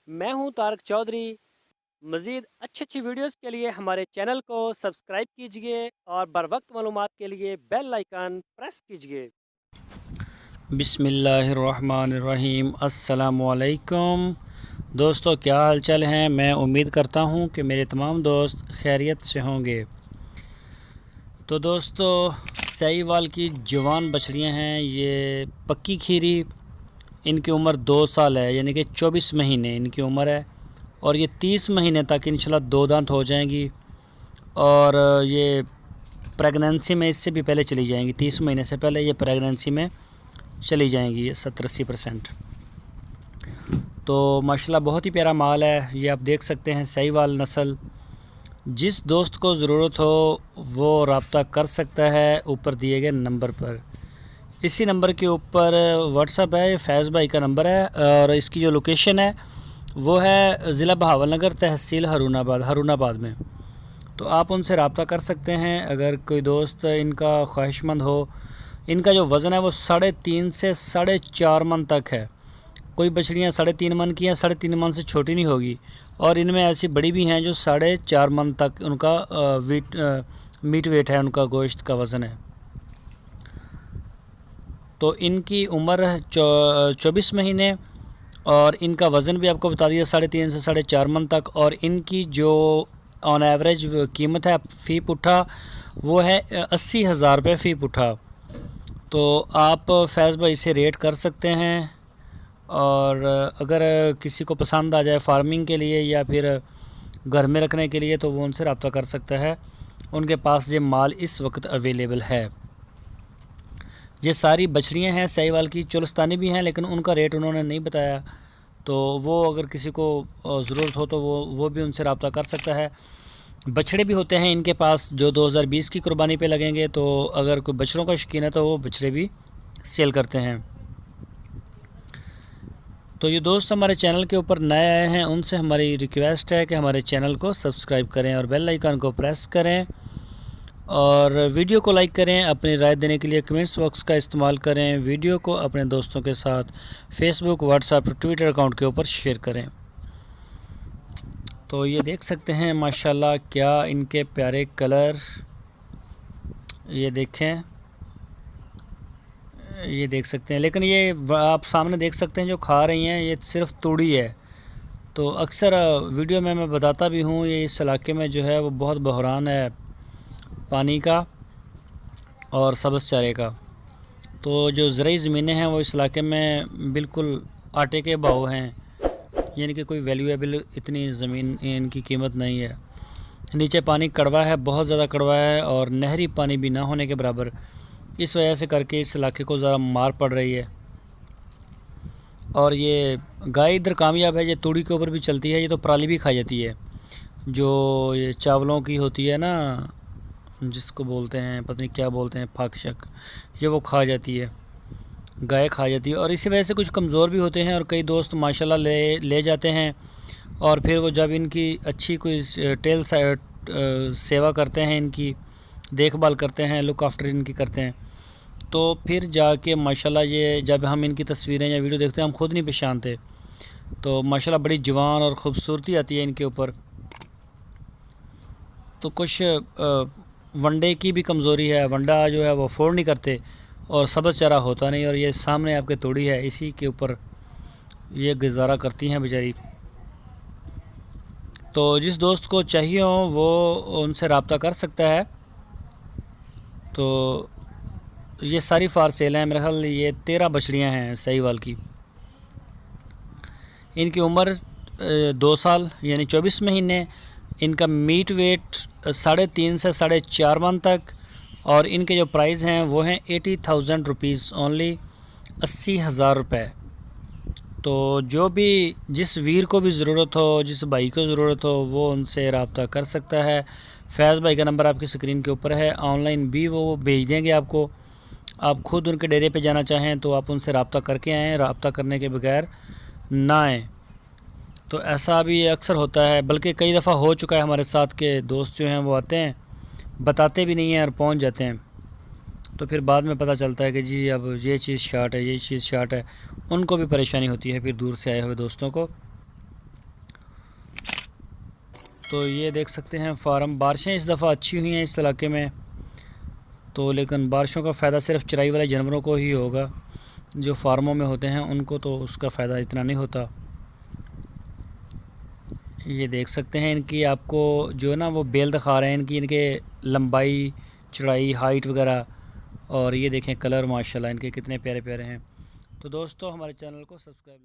मैं हूं तारक चौधरी। मज़ीद अच्छी वीडियोस के लिए हमारे चैनल को सब्सक्राइब कीजिए और बर वक्त मालूमात के लिए बेल आइकन प्रेस कीजिए। बिस्मिल्लाहिर्रहमानिर्रहीम। अस्सलामुअलैकुम दोस्तों, क्या हाल चाल हैं। मैं उम्मीद करता हूं कि मेरे तमाम दोस्त खैरियत से होंगे। तो दोस्तों, सहीवाल की जवान बछड़ियां हैं, ये पक्की खीरी। इनकी उम्र 2 साल है, यानी कि 24 महीने इनकी उम्र है। और ये 30 महीने तक इंशाल्लाह 2 दांत हो जाएंगी। और ये प्रेगनेंसी में इससे भी पहले चली जाएंगी। 30 महीने से पहले ये प्रेगनेंसी में चली जाएंगी 70-80%। तो माशाल्लाह बहुत ही प्यारा माल है। ये आप देख सकते हैं, सहीवाल नस्ल। जिस दोस्त को ज़रूरत हो वो रब्ता कर सकता है ऊपर दिए गए नंबर पर। इसी नंबर के ऊपर व्हाट्सअप है, फैज़ भाई का नंबर है। और इसकी जो लोकेशन है वो है ज़िला बहावलनगर, तहसील हरुणाबाद में। तो आप उनसे रब्ता कर सकते हैं अगर कोई दोस्त इनका ख्वाहिशमंद हो। इनका जो वज़न है वो 3.5 से 4.5 मन तक है। कोई बछड़ियाँ 3.5 मन की हैं, 3.5 मन से छोटी नहीं होगी। और इनमें ऐसी बड़ी भी हैं जो 4.5 मन तक उनका मीट वेट है, उनका गोश्त का वज़न है। तो इनकी उम्र 24 महीने और इनका वज़न भी आपको बता दिया 3.5 से 4.5 मन तक। और इनकी जो ऑन एवरेज कीमत है फ़ी पुट्ठा वो है 80,000 रुपये फ़ी पुट्ठा। तो आप फैज़ भाई से रेट कर सकते हैं। और अगर किसी को पसंद आ जाए फार्मिंग के लिए या फिर घर में रखने के लिए तो वो उनसे रब्ता कर सकता है। उनके पास ये माल इस वक्त अवेलेबल है। ये सारी बछड़ियाँ हैं सहीवाल की, चोलस्तानी भी हैं, लेकिन उनका रेट उन्होंने नहीं बताया। तो वो अगर किसी को ज़रूरत हो तो वो भी उनसे रब्ता कर सकता है। बछड़े भी होते हैं इनके पास जो 2020 की कुर्बानी पे लगेंगे। तो अगर कोई बछड़ों का शौकीन है तो वो बछड़े भी सेल करते हैं। तो ये दोस्त हमारे चैनल के ऊपर नए आए हैं, उनसे हमारी रिक्वेस्ट है कि हमारे चैनल को सब्सक्राइब करें और बेल आइकन को प्रेस करें और वीडियो को लाइक करें। अपनी राय देने के लिए कमेंट्स बॉक्स का इस्तेमाल करें। वीडियो को अपने दोस्तों के साथ फेसबुक, व्हाट्सएप, ट्विटर अकाउंट के ऊपर शेयर करें। तो ये देख सकते हैं माशाल्लाह क्या इनके प्यारे कलर। ये देखें, ये देख सकते हैं। लेकिन ये आप सामने देख सकते हैं जो खा रही हैं ये सिर्फ तूड़ी है। तो अक्सर वीडियो में मैं बताता भी हूँ, ये इस इलाके में जो है वो बहुत बहरान है पानी का और सब्ज़ चारे का। तो जो ज़रूरी ज़मीनें हैं वो इस इलाके में बिल्कुल आटे के भाव हैं, यानी कि कोई वैल्यूएबल इतनी ज़मीन इनकी कीमत नहीं है। नीचे पानी कड़वा है, बहुत ज़्यादा कड़वा है और नहरी पानी भी ना होने के बराबर। इस वजह से करके इस इलाके को ज़रा मार पड़ रही है। और ये गाय इधर कामयाब है, ये तूड़ी के ऊपर भी चलती है। ये तो पराली भी खाई जाती है, जो ये चावलों की होती है ना, जिसको बोलते हैं पता नहीं क्या बोलते हैं, फाक शक, ये वो खा जाती है, गाय खा जाती है। और इसी वजह से कुछ कमज़ोर भी होते हैं। और कई दोस्त माशाल्लाह ले जाते हैं और फिर वो जब इनकी अच्छी कोई सेवा करते हैं, इनकी देखभाल करते हैं, लुक आफ्टर इनकी करते हैं, तो फिर जाके माशाल्लाह ये जब हम इनकी तस्वीरें या वीडियो देखते हैं हम खुद नहीं पहचानते। तो माशाल्लाह बड़ी जवान और ख़ूबसूरती आती है इनके ऊपर। तो कुछ वनडे की भी कमज़ोरी है, वंडा जो है वो अफोर्ड नहीं करते और सब्ज़ चारा होता नहीं। और ये सामने आपके तोड़ी है, इसी के ऊपर ये गुजारा करती हैं बेचारी। तो जिस दोस्त को चाहिए हो वो उनसे रब्ता कर सकता है। तो ये सारी फार सेल हैं, मेरे ख्याल ये 13 बछड़ियाँ हैं सहीवाल की। इनकी उम्र 2 साल यानी 24 महीने। इनका मीट वेट 3.5 से 4.5 मन तक। और इनके जो प्राइस हैं वो हैं 80,000 रुपीज़ ओनली, 80,000 रुपये। तो जो भी जिस वीर को भी ज़रूरत हो, जिस भाई को ज़रूरत हो, वो उनसे रब्ता कर सकता है। फैज़ भाई का नंबर आपकी स्क्रीन के ऊपर है, ऑनलाइन भी वो भेज देंगे आपको। आप खुद उनके डेरे पे जाना चाहें तो आप उनसे रब्ता करके आएँ, रब्ता करने के बगैर ना आएँ। तो ऐसा भी अक्सर होता है, बल्कि कई दफ़ा हो चुका है हमारे साथ के दोस्त जो हैं वो आते हैं, बताते भी नहीं हैं और पहुंच जाते हैं। तो फिर बाद में पता चलता है कि जी अब ये चीज़ शार्ट है, ये चीज़ शार्ट है। उनको भी परेशानी होती है फिर दूर से आए हुए दोस्तों को। तो ये देख सकते हैं फार्म। बारिशें इस दफ़ा अच्छी हुई हैं इस इलाके में, तो लेकिन बारिशों का फ़ायदा सिर्फ चराई वाले जानवरों को ही होगा, जो फार्मों में होते हैं उनको तो उसका फ़ायदा इतना नहीं होता। ये देख सकते हैं इनकी, आपको जो है ना वो बेल दिखा रहे हैं इनकी, इनके लंबाई, चौड़ाई, हाइट वगैरह। और ये देखें कलर, माशाल्लाह इनके कितने प्यारे प्यारे हैं। तो दोस्तों हमारे चैनल को सब्सक्राइब